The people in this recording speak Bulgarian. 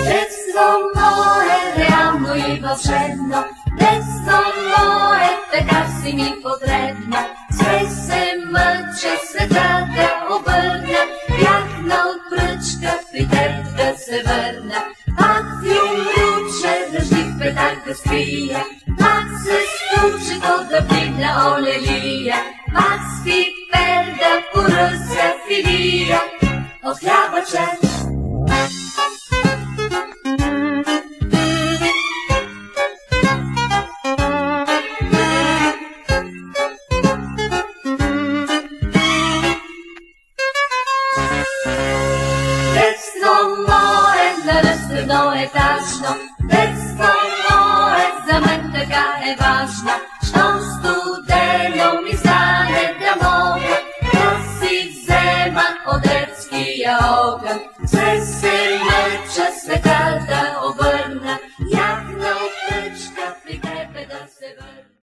Детство мое, реално и вълшебно, детство мое, така си ми потребно. Все се мъча света да обърна, бягна от пръчка, при теб да се върна. Пак ви умруча, дъжди в петак да скрия, пак се стучи то да вдигна олелия, пак спи пер да поръся филия от хляба чак. Детство мое, едноетажно, детство мое, за мен така е важно. Щом студено ми стане да мога да си взема от детския огън, все се мъча света да